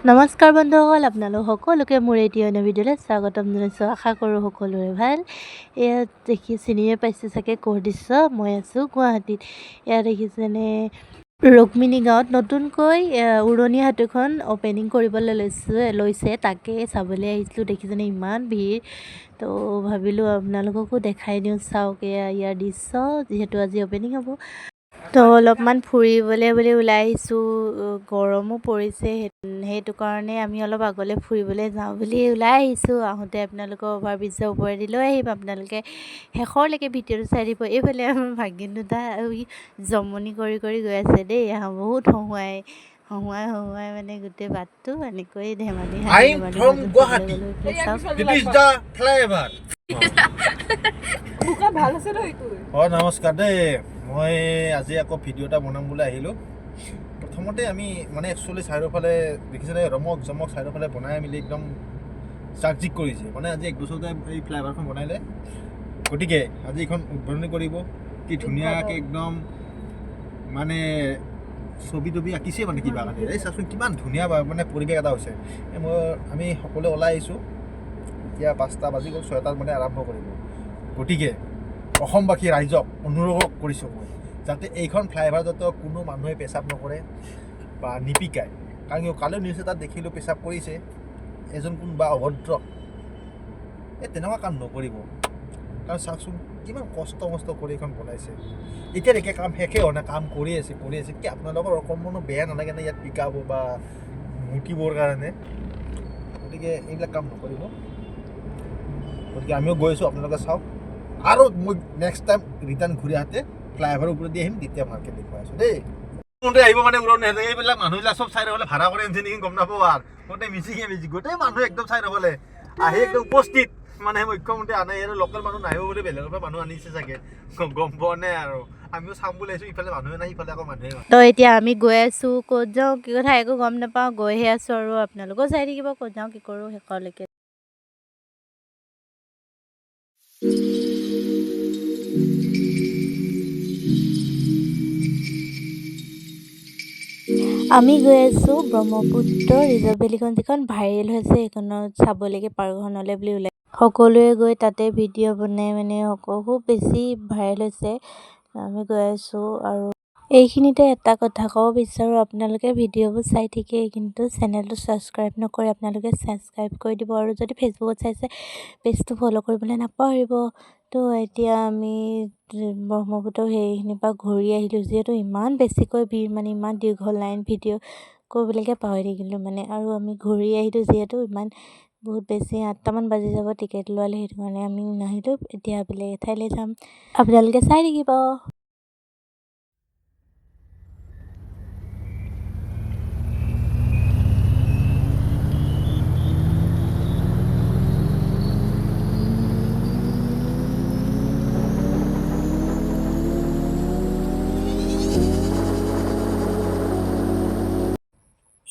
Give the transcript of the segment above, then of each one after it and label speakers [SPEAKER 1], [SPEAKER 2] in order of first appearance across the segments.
[SPEAKER 1] নমস্কাৰ বন্ধুসকল, আপোনালোক সকলোকে মোৰ এটি অন্য ভিডিঅ'লৈ স্বাগতম জনাইছোঁ। আশা কৰোঁ সকলোৰে ভাল। এয়া চিনিয়ে পাইছে চাগে ক'ৰ দৃশ্য। মই আছোঁ গুৱাহাটীত। এয়া দেখিছেনে ৰুক্মিণী গাঁৱত নতুনকৈ উৰণীয়া সেতুখন অ'পেনিং কৰিবলৈ লৈছে তাকে চাবলৈ আহিছিলোঁ। দেখিছেনে ইমান ভিৰ, তো ভাবিলোঁ আপোনালোককো দেখাই দিওঁ। চাওক এয়া ইয়াৰ দৃশ্য, যিহেতু আজি অ'পেনিং হ'ব। তো অলপমান ফুৰিবলৈ বুলি ওলাই আহিছোঁ। গৰমো পৰিছে, সেইটো কাৰণে আমি অলপ আগলৈ ফুৰিবলৈ যাওঁ বুলি ওলাই আহিছোঁ। আহোঁতে আপোনালোকৰ অভাৰব্ৰিজৰ ওপৰেদি লৈ আহিম। আপোনালোকে শেষৰলৈকে ভিডিঅ'টো চাই দিব। এইফালে আমাৰ ভাগিন দুটা জমনি কৰি গৈ আছে দেই। বহুত হহুৱাই মানে গোটেই বাটটো এনেকৈ ধেমালি
[SPEAKER 2] নমস্কাৰ দেই। মই আজি আকৌ ভিডিঅ' এটা বনাম বুলি আহিলোঁ। প্ৰথমতে আমি মানে একচুৱেলি চাৰিওফালে দেখিছেনে ৰমক জমক চাৰিওফালে বনাই মেলি একদম চাকচিক কৰিছে। মানে আজি এক বছৰতে এই ফ্লাইঅভাৰখন বনাইলে, গতিকে আজি এইখন উদ্বোধনী কৰিব। কি ধুনীয়াকৈ একদম মানে ছবি তবি আঁকিছে মানে কিবা কাৰণে। এই চাওকচোন কিমান ধুনীয়া মানে পৰিৱেশ এটা হৈছে। আমি সকলোৱে ওলাই আহিছোঁ। এতিয়া 5টা বাজি গ'ল, 6টাত মানে আৰম্ভ কৰিব। গতিকে অসমবাসী ৰাইজক অনুৰোধ কৰিছোঁ মই, যাতে এইখন ফ্লাইঅভাৰ যাতে কোনো মানুহে পেচাব নকৰে বা নিপিকায়। কাৰণ কালিও নিউজ এটাত দেখিলোঁ পেচাব কৰিছে এজন কোনোবা অভদ্ৰ। তেনেকুৱা কাম নকৰিব। কাৰণ চাওকচোন কিমান কষ্ট কৰি এইখন বনাইছে। এতিয়ালৈকে কাম শেষেই হোৱা নাই, কাম কৰি আছে কি আপোনালোকৰ অকণমানো বেয়া নালাগে নে ইয়াত পিকাব বা মুতিবৰ কাৰণে? গতিকে এইবিলাক কাম নকৰিব। গতিকে আমিও গৈ আছোঁ, আপোনালোকে চাওক। আৰু মই নেক্সট টাইম ৰিটাৰ্ণ ঘূৰি আহোঁতে ফ্লাইঅভাৰৰ ওপৰত দি আহিম, তেতিয়া ভালকৈ দেখুৱাই আছোঁ দেই। আহিব মানে উৰণে এইবিলাক মানুহবিলাক চব চাই ৰ'বলে ভাড়া কৰি আনিছে নেকি গম নাপাব। আৰু গোটেই মিচিঙে গোটেই মানুহ একদম চাই ৰ'বলে আহি একদম উপস্থিত। মানে মুখ্যমন্ত্ৰী আনে আৰু লোকেল মানুহ নাহিব বুলি বেলেগৰ পৰা মানুহ আনিছে চাগে, গম পোৱা নাই। আৰু আমিও চাম বুলি আহিছোঁ, ইফালে মানুহে নাই, ইফালে আকৌ মানুহে নাই।
[SPEAKER 1] তো এতিয়া আমি গৈ আছোঁ, ক'ত যাওঁ কি কথা একো গম নাপাওঁ, গৈহে আছোঁ। আৰু আপোনালোকেও চাই থাকিব ক'ত যাওঁ কি কৰোঁ শেষলৈকে। আমি গৈ আছোঁ ব্ৰহ্মপুত্ৰ ৰিজাৰ্ভ ভেলীখন, যিখন ভাইৰেল হৈছে সেইখনত চাবলৈকে পাৰ্কখনলৈ বুলি ওলাই সকলোৱে গৈ তাতে ভিডিঅ' বনাই মানে খুব বেছি ভাইৰেল হৈছে। আমি গৈ আছোঁ। আৰু এইখিনিতে এটা কথা ক'ব বিচাৰোঁ, আপোনালোকে ভিডিঅ'বোৰ চাই ঠিকেই, কিন্তু চেনেলটো ছাবস্ক্ৰাইব নকৰে। আপোনালোকে ছাবস্ক্ৰাইব কৰি দিব, আৰু যদি ফেচবুকত চাইছে পেজটো ফ'ল' কৰিবলৈ নাপাহৰিব। তো এতিয়া আমি ব্ৰহ্মপুত্ৰ সেইখিনিৰ পৰা ঘূৰি আহিলোঁ, যিহেতু ইমান বেছিকৈ ভিৰ, মানে ইমান দীঘল লাইন, ভিডিঅ' কৰিবলৈকে পাহৰি থাকিলোঁ মানে। আৰু আমি ঘূৰি আহিলোঁ, যিহেতু বহুত বেছি 8টামান বাজি যাব টিকেট লোৱালে, সেইটো কাৰণে আমি নাহিলোঁ। এতিয়া বেলেগ এঠাইলৈ যাম, আপোনালোকে চাই থাকিব।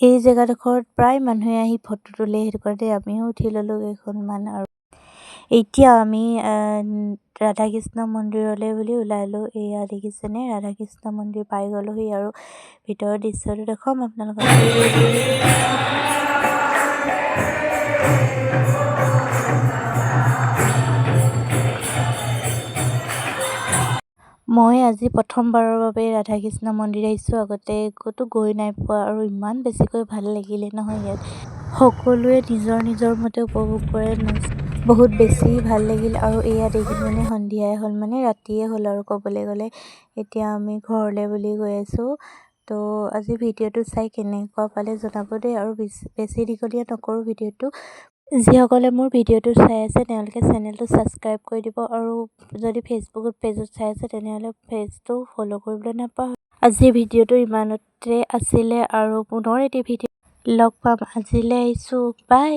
[SPEAKER 1] এই জেগাডোখৰত প্ৰায় মানুহে আহি ফটো তোলে, সেইটো কাৰণে আমিও উঠি ল'লোঁ কেইখনমান। আৰু এতিয়া আমি ৰাধাকৃষ্ণ মন্দিৰলৈ বুলি ওলালোঁ। এয়া দেখিছেনে ৰাধাকৃষ্ণ মন্দিৰ পাই গ'লোহি, আৰু ভিতৰৰ দৃশ্যটো দেখুৱাম আপোনালোকক। মই আজি প্ৰথমবাৰৰ বাবে ৰাধাকৃষ্ণ মন্দিৰ আহিছোঁ, আগতে ক'তো গৈ নাই পোৱা। আৰু ইমান বেছিকৈ ভাল লাগিলে নহয় ইয়াত। সকলোৱে নিজৰ মতে উপভোগ কৰে, বহুত বেছি ভাল লাগিল। আৰু এয়া দেখিছেনে সন্ধিয়াই হ'ল, মানে ৰাতিয়ে হ'ল আৰু ক'বলৈ গ'লে। এতিয়া আমি ঘৰলৈ বুলি গৈ আছোঁ। তো আজি ভিডিঅ'টো চাই কেনেকুৱা পালে জনাব দেই। আৰু বেছি দীঘলীয়া নকৰোঁ ভিডিঅ'টো। যিসকলে মোৰ ভিডিঅ'টো চাই আছে তেওঁলোকে চেনেলটো ছাবস্ক্ৰাইব কৰি দিব, আৰু যদি ফেচবুকত পেজত চাই আছে তেনেহ'লে পেজটো ফ'ল' কৰিবলৈ নাপাহৰিব। আজিৰ ভিডিঅ'টো ইমানতে আছিলে, আৰু পুনৰ এটি ভিডিঅ' লগ পাম। আজিলৈ আহিছোঁ, বাই।